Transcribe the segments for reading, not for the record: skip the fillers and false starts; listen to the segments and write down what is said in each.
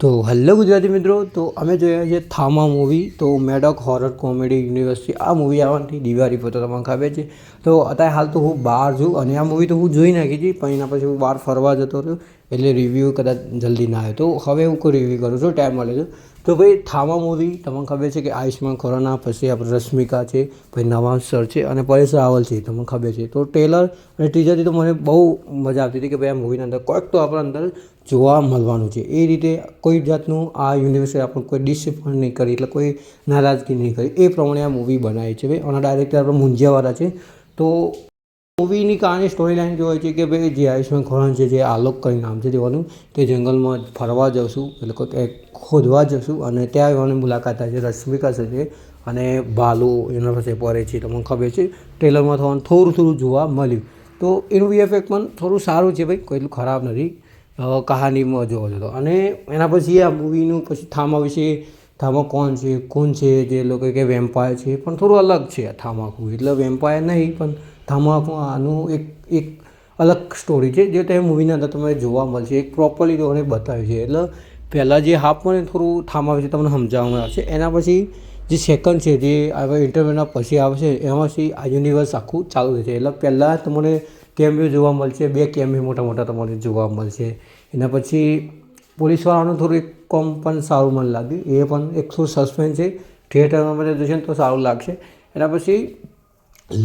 તો હેલો ગુજરાતી મિત્રો, તો અમે જોયા છે થામા મૂવી. તો મેડોક હોરર કોમેડી યુનિવર્સથી આ મૂવી આવવાની દિવાળી પર તો તમને ખબર છે. તો અત્યારે હાલ તો હું બહાર છું અને આ મૂવી તો હું જોઈ નાખી હતી, પણ એના પછી હું બહાર ફરવા જતો રહ્યો એટલે રિવ્યૂ કદાચ જલ્દી ના આવે. તો હવે હું કોઈ રિવ્યૂ કરું છું, ટાઈમ મળે છે. તો ભાઈ થામા મૂવી તમને ખબર છે કે આયુષ્માન ખુરાના પછી આપણે રશ્મિકા છે, પછી નવાઝ સર છે અને પરેશ રાવલ છે, તમને ખબર છે. તો ટ્રેલર અને ટીઝરથી તો મને બહુ મજા આવતી હતી કે ભાઈ આ મૂવીના અંદર કોઈક તો આપણા અંદર જોવા મળવાનું છે. એ રીતે કોઈ જાતનું આ યુનિવર્સે આપણે કોઈ ડિસઅપોઇન્ટ નહીં કરી, એટલે કોઈ નારાજગી નહીં કરી, એ પ્રમાણે આ મૂવી બનાવી છે ભાઈ. અને ડાયરેક્ટર આપણે મુંજિયાવાળા છે. તો મૂવીની કહાની સ્ટોરી લાઈન જો હોય છે કે ભાઈ જે આયુષ્માન ખુરાના છે, જે આલોક કરી નામ છે તેવાનું, તે જંગલમાં ફરવા જશું, એટલે કોઈ ખોદવા જશું અને ત્યાં એવાની મુલાકાત થાય છે રશ્મિકા છે અને ભાલુ એના પાસે પડે છે, તમને ખબર છે. ટ્રેલરમાં થવાનું થોડું જોવા મળ્યું. તો એનું વીએફએક્સ પણ થોડું સારું છે ભાઈ, કોઈ એટલું ખરાબ નથી કહાનીમાં જોવા જતો. અને એના પછી આ મૂવીનું પછી થામા વિશે, થામા કોણ છે જે લોકો કે વેમ્પાયર છે, પણ થોડું અલગ છે આ થામાકુ. એટલે વેમ્પાયર નહીં, પણ થામાકુ આનું એક અલગ સ્ટોરી છે જે તમે મૂવીના અંદર તમને જોવા મળશે. એક પ્રોપરલી તમને બતાવ્યું છે. એટલે પહેલાં જે હાફ મને થોડું થામા વિશે તમને સમજાવવામાં આવશે, એના પછી જે સેકન્ડ છે જે હવે ઇન્ટરવ્યૂના પછી આવશે એમાંથી આ યુનિવર્સ આખું ચાલુ થશે. એટલે પહેલાં તમને કેમિયો જોવા મળશે, 2 કેમિયો મોટા તમને જોવા મળશે. એના પછી પોલીસવાળાનું થોડું એક કોમ પણ સારું મને લાગ્યું, એ પણ એક થોડું સસ્પેન્સ છે. થિયેટરમાં બધા જોશે ને તો સારું લાગશે. એના પછી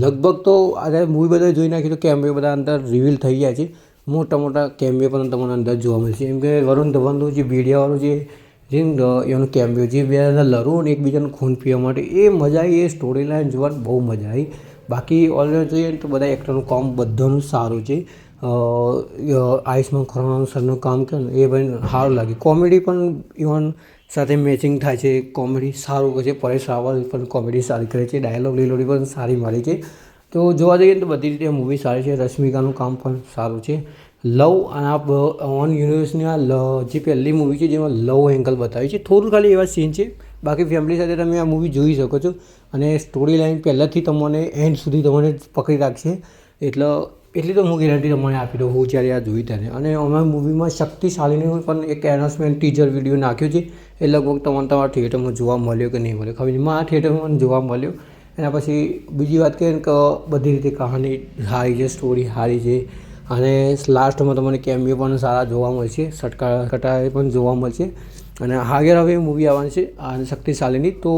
લગભગ તો આજે મૂવી બધા જોઈ નાખી તો કેમિયો બધા અંદર રિવીલ થઈ ગયા છે. મોટા કેમિયો પણ તમને અંદર જોવા મળશે. એમ કે વરુણ ધવનનું જે ભેડિયાવાળું જે એનું કેમિયો, જે બે લડવું અને એકબીજાનું ખૂન પીવા માટે, એ મજા આવી. એ સ્ટોરી લાઈન જોવાની બહુ મજા આવી. બાકી ઓલરેડી જોઈએ ને તો બધા એક્ટરનું કામ બધાનું સારું છે. આયુષ્માન ખુરાના સરનું કામ કે એ ભાઈ સારું લાગે. કોમેડી પણ ઇવન સાથે મેચિંગ થાય છે, કોમેડી સારું કરે છે. પરેશ રાવલ પણ કોમેડી સારી કરે છે, ડાયલોગ ડિલિવરી પણ સારી મારી છે. તો જોવા જઈએ તો બધી રીતે મૂવી સારી છે. રશ્મિકાનું કામ પણ સારું છે. લવ અને આ ઓન યુનિવર્સની આ જે પહેલી મૂવી છે જેમાં લવ એંગલ બતાવ્યું છે, થોડું ખાલી એવા સીન છે. બાકી ફેમિલી સાથે તમે આ મૂવી જોઈ શકો છો. અને સ્ટોરી લાઈન પહેલાંથી તમને એન્ડ સુધી તમને પકડી રાખશે. એટલી તો હું ગેરંટી તમને આપી દઉં, હું જ્યારે આ જોઈ ત્યારે. અને અમારી મૂવીમાં શક્તિશાળીનું પણ એક એનાઉન્સમેન્ટ ટીઝર વિડીયો નાખ્યો છે. એ લગભગ તમને તમારા થિયેટરમાં જોવા મળ્યો કે નહીં મળ્યો ખબર નહીં. આ થિયેટરમાં મને જોવા મળ્યો. એના પછી બીજી વાત કરીએ કે બધી રીતે કહાની સારી છે, સ્ટોરી સારી છે. અને લાસ્ટમાં તમને કેમિયો પણ સારા જોવા મળશે, કટાએ પણ જોવા મળશે. અને આગળ હવે મૂવી આવવાની છે આ શક્તિશાળીની, તો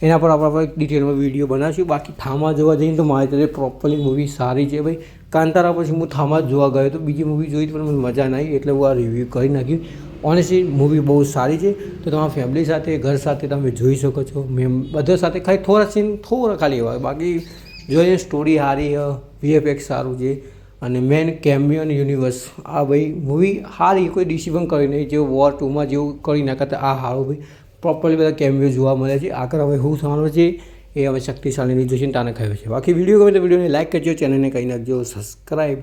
એના પર આપણે ડિટેલમાં વિડીયો બનાવીશું. બાકી થામા જોવા જઈને તો મારી તરફ પ્રોપરલી મૂવી સારી છે ભાઈ. કાંતારા પછી હું થામા જ જોવા ગયો તો, બીજી મૂવી જોઈ પણ મને મજા ના આવી, એટલે હું આ રિવ્યૂ કરી નાખ્યું. ઓનેસ્ટલી મૂવી બહુ સારી છે. તો તમારા ફેમિલી સાથે, ઘર સાથે તમે જોઈ શકો છો. બધા સાથે ખાલી થોડા સીન ખાલી એવા, બાકી જોઈએ સ્ટોરી સારી, વીએફએક્સ સારું છે. અને મેન કેમિયો અને યુનિવર્સ, આ ભાઈ મૂવી સારી, કોઈ ડિસિઝન કરી નહીં. જે વોર 2માં જેવું કરી નાખતા આ સારું ભાઈ. પ્રોપરલી બધા કેમિયો જોવા મળે છે. આગળ હવે શું થવાનું છે એ હવે શક્તિશાળીની જોઈને તાને કહ્યું છે. બાકી વિડીયો ગમે તો વિડીયોને લાઈક કરજો, ચેનલને કહી નાખજો સબસ્ક્રાઈબ.